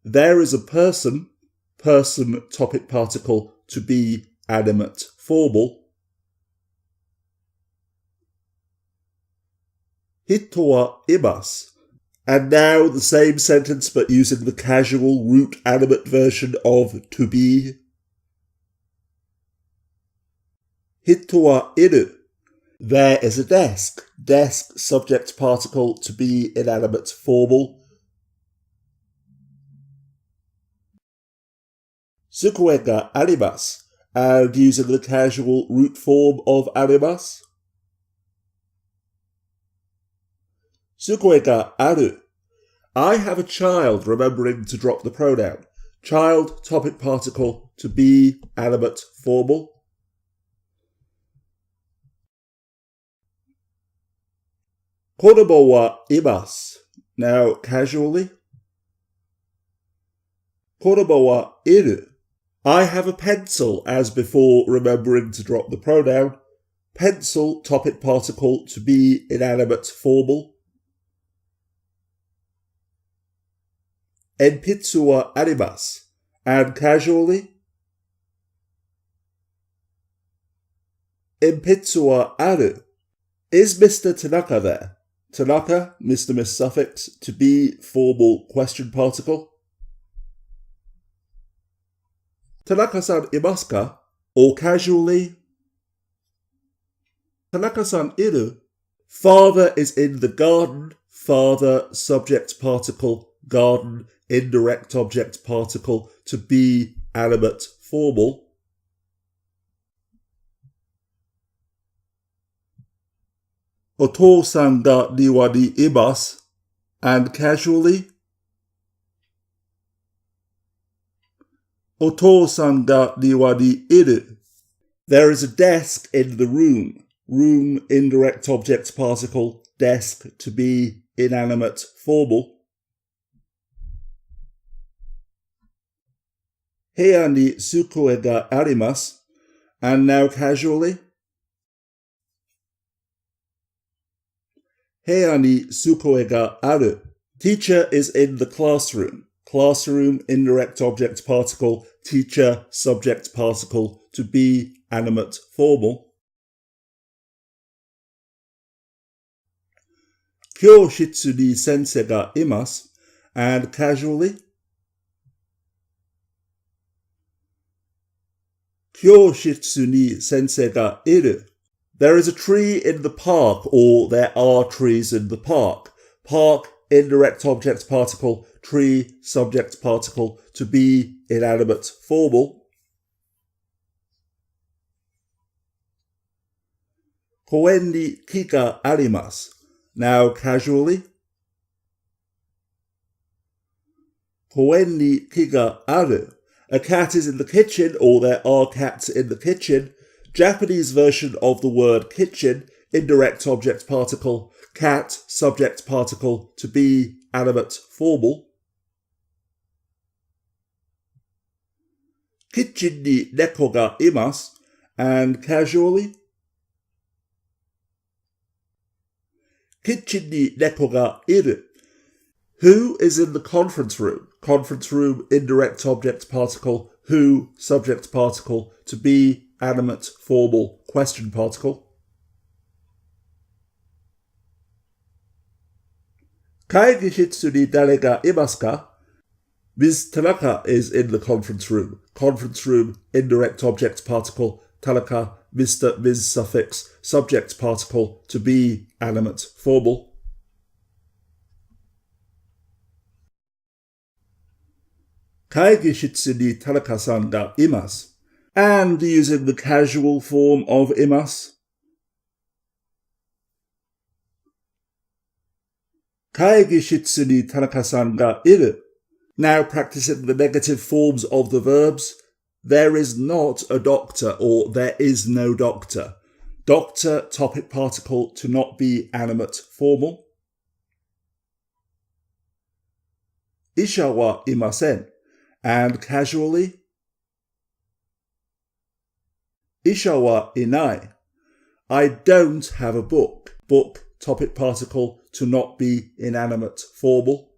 There is a person, person topic particle to be animate formal. Hito wa imasu. And now the same sentence but using the casual root animate version of to be. Hito wa iru. There is a desk. Desk subject particle to be inanimate formal. Sukue ga arimasu. And using the casual root form of arimasu. Sukue ga aru. I have a child, remembering to drop the pronoun. Child topic particle to be animate formal. Kodomo wa imasu. Now casually. Kodomo wa iru. I have a pencil, as before, remembering to drop the pronoun. Pencil topic particle to be inanimate formal. Enpitsu wa arimasu. And casually. Enpitsu wa aru. Is Mr. Tanaka there? Tanaka, Mr. Miss suffix, to be formal question particle. Tanaka-san imasu ka? Or casually. Tanaka-san iru. Father is in the garden. Father subject particle. Garden indirect object particle to be animate formal. Otou-san ga niwa ni imasu. And casually. Otou-san ga niwa ni iru. There is a desk in the room. Room indirect object particle. Desk to be inanimate formal. Heya ni sukue ga arimasu. And now casually. Heya ni sukue ga aru. Teacher is in the classroom. Classroom indirect object particle. Teacher subject particle to be animate formal. Kyoshitsu ni sensei ga imasu. And casually. Kyoshitsu ni sensei ga iru. There is a tree in the park, or there are trees in the park. Park, indirect object particle, tree, subject particle, to be inanimate formal. Koen ni ki ga arimasu. Now casually. Koen ni ki ga aru. A cat is in the kitchen, or there are cats in the kitchen. Japanese version of the word kitchen, indirect object particle, cat, subject particle, to be animate formal. Kitchen ni neko ga imasu. And casually. Kitchen ni neko ga iru. Who is in the conference room? Conference room, indirect object particle, who, subject particle, to be animate formal question particle. Kaigishitsu ni dare ga imasu ka? Ms. Tanaka is in the conference room. Conference room, indirect object particle, Tanaka, Mr. Ms. suffix, subject particle, to be animate formal. Kaigishitsu ni Tanaka-san ga imasu. And using the casual form of imasu. Kaigishitsu ni Tanaka-san ga iru. Now practicing the negative forms of the verbs. There is not a doctor, or there is no doctor. Doctor, topic particle, to not be animate formal. Isha wa imasen. And casually. Isha wa inai. I don't have a book. Book, topic particle, to not be inanimate formal.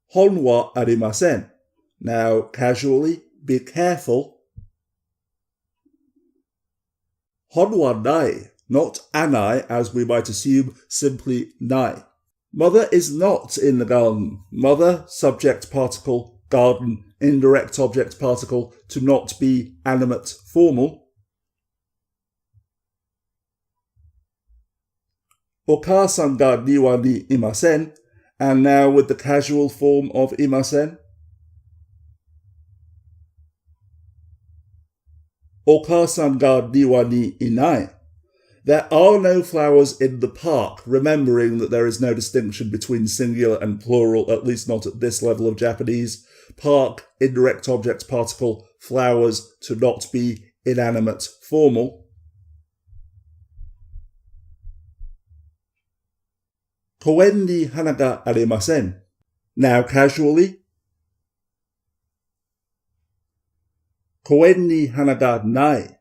Hon wa arimasen. Now, casually, be careful. Hon wa nai, not anai as we might assume, simply nai. Mother is not in the garden. Mother, subject particle, garden, indirect object particle, to not be animate formal. Okasan ga niwa ni imasen, and now with the casual form of imasen. Okasan ga niwa ni inai. There are no flowers in the park, remembering that there is no distinction between singular and plural, at least not at this level of Japanese. Park, indirect object particle, flowers, to not be inanimate formal. Koen ni hana ga arimasen. Now casually. Koen ni hana ga nai.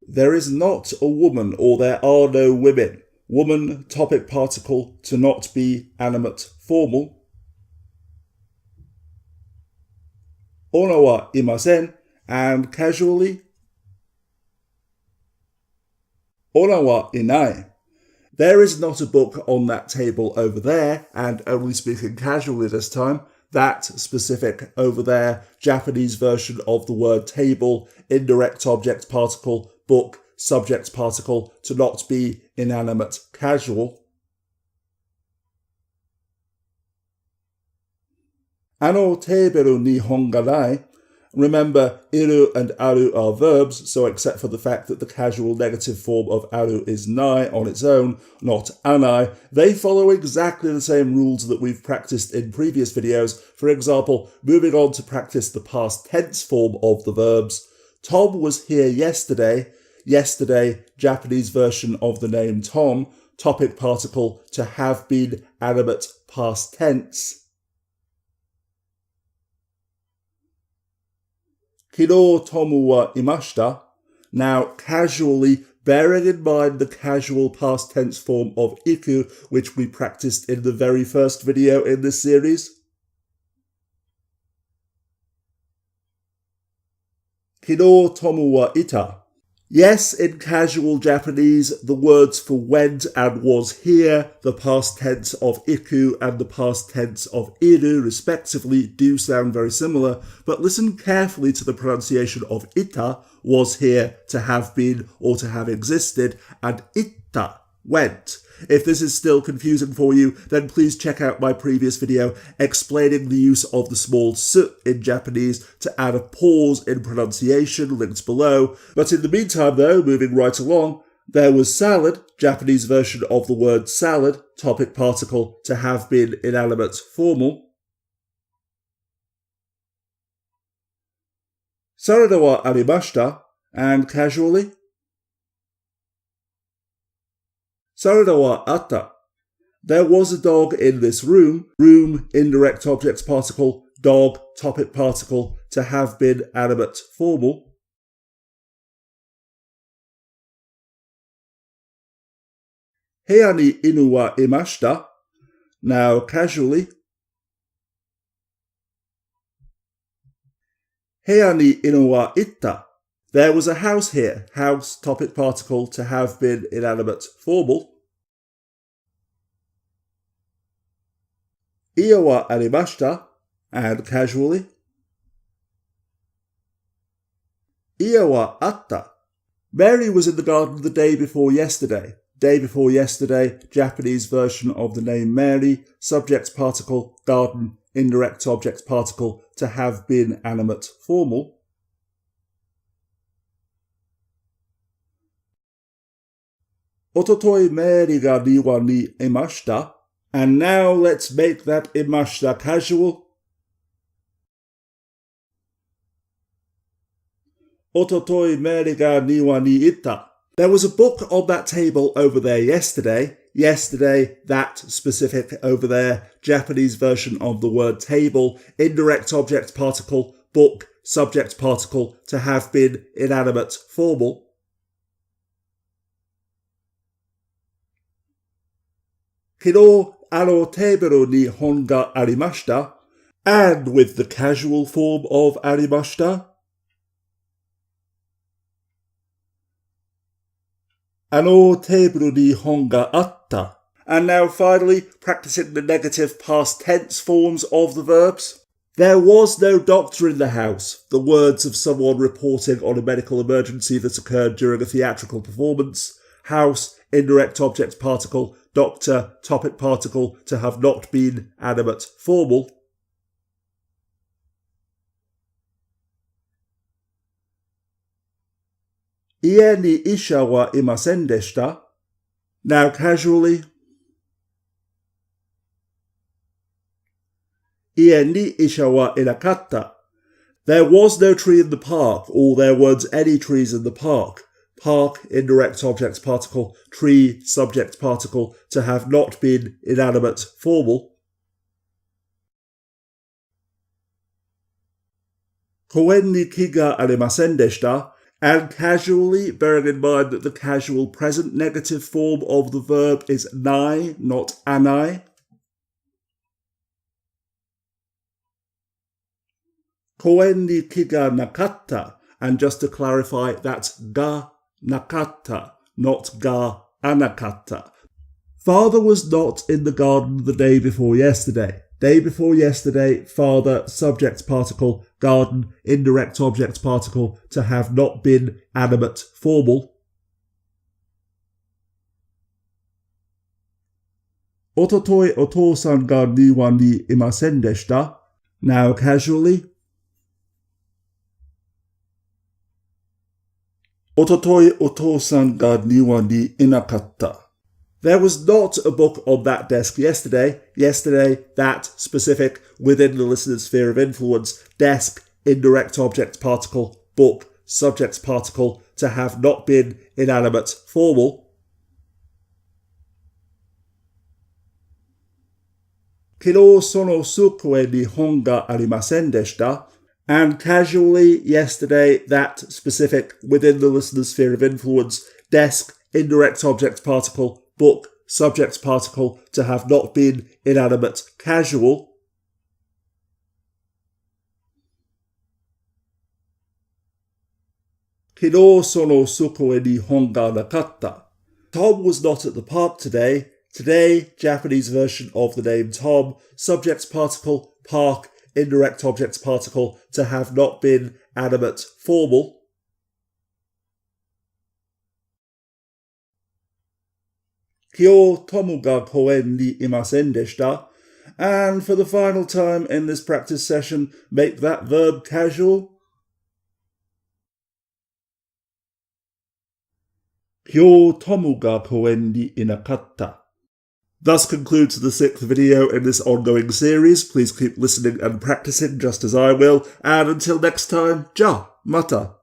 There is not a woman, or there are no women. Woman, topic particle, to not be animate formal. Ona wa imasen, and casually. Ona wa inai. There is not a book on that table over there, and only speaking casually this time, that specific over there, Japanese version of the word table, indirect object particle, book, subject particle, to not be inanimate casual. Ano teberu nihon ga nai. Remember, iru and aru are verbs, so except for the fact that the casual negative form of aru is nai on its own, not anai, they follow exactly the same rules that we've practiced in previous videos. For example, moving on to practice the past tense form of the verbs. Tom was here yesterday. Yesterday, Japanese version of the name Tom, topic particle, to have been animate past tense. Kino tomu wa imashita. Now, casually, bearing in mind the casual past tense form of iku, which we practiced in the very first video in this series. Kino tomu wa itta. Yes, in casual Japanese, the words for went and was here, the past tense of iku and the past tense of iru, respectively, do sound very similar, but listen carefully to the pronunciation of itta, was here, to have been, or to have existed, and itta, went. If this is still confusing for you, then please check out my previous video explaining the use of the small s in Japanese to add a pause in pronunciation, linked below. But in the meantime though, moving right along, there was salad, Japanese version of the word salad, topic particle, to have been inanimate formal. Sarada wa arimashita, and casually. Sarada wa atta. There was a dog in this room. Room, indirect object particle, dog, topic particle, to have been animate formal. Heya ni inu wa imashita. Now casually. Heya ni inu wa itta. There was a house here. House, topic particle, to have been inanimate formal. Iya wa arimashita, and casually. Iya wa atta. Mary was in the garden the day before yesterday. Day before yesterday, Japanese version of the name Mary, subject particle, garden, indirect object particle, to have been animate formal. Ototoi Mary ga niwa ni imashita. And now let's make that imashita casual. Ototoi Mary ga niwa ni itta. There was a book on that table over there yesterday. Yesterday, that specific over there, Japanese version of the word table, indirect object particle, book, subject particle, to have been inanimate formal. Kino ano teberu ni hon ga arimashita. And with the casual form of Arimashita, teburu ni hon ga atta. And now finally, practicing the negative past tense forms of the verbs. There was no doctor in the house, the words of someone reporting on a medical emergency that occurred during a theatrical performance. House, indirect object particle, doctor, topic particle, to have not been, animate, formal. Ie ni isha wa imasen deshita. Now casually. Ie ni isha wa inakatta. There was no tree in the park, or there weren't any trees in the park. Park, indirect object particle, tree, subject particle, to have not been, inanimate, formal. Koen ni ki ga arimasen deshita. And casually, bearing in mind that the casual present negative form of the verb is nai, not anai. Koen ni ki ga nakatta. And just to clarify, that's ga nakatta, not ga anakatta. Father was not in the garden the day before yesterday. Day before yesterday, father, subject particle, garden, indirect object particle, to have not been, animate, formal. Ototoi otou-san ga niwa ni imasen deshita. Now casually. Ototoi otou-san ga niwa ni inakatta. There was not a book on that desk yesterday. Yesterday, that, specific, within the listener's sphere of influence, desk, indirect object particle, book, subject particle, to have not been, inanimate, formal. Kino sono sukue nihon ga arimasen deshita. And casually, yesterday, that, specific, within the listener's sphere of influence, desk, indirect object particle, book, subject particle, to have not been, inanimate, casual. Kino sono sukue nihon ga nakatta. Tom was not at the park today. Today, Japanese version of the name Tom, subject particle, park, indirect object particle, to have not been, animate, formal. Kyo tomu ga koen ni imasen deshita. And for the final time in this practice session, make that verb casual. Kyo tomu ga koen ni inakatta. Thus concludes the 6th video in this ongoing series. Please keep listening and practicing just as I will. And until next time, ja mata.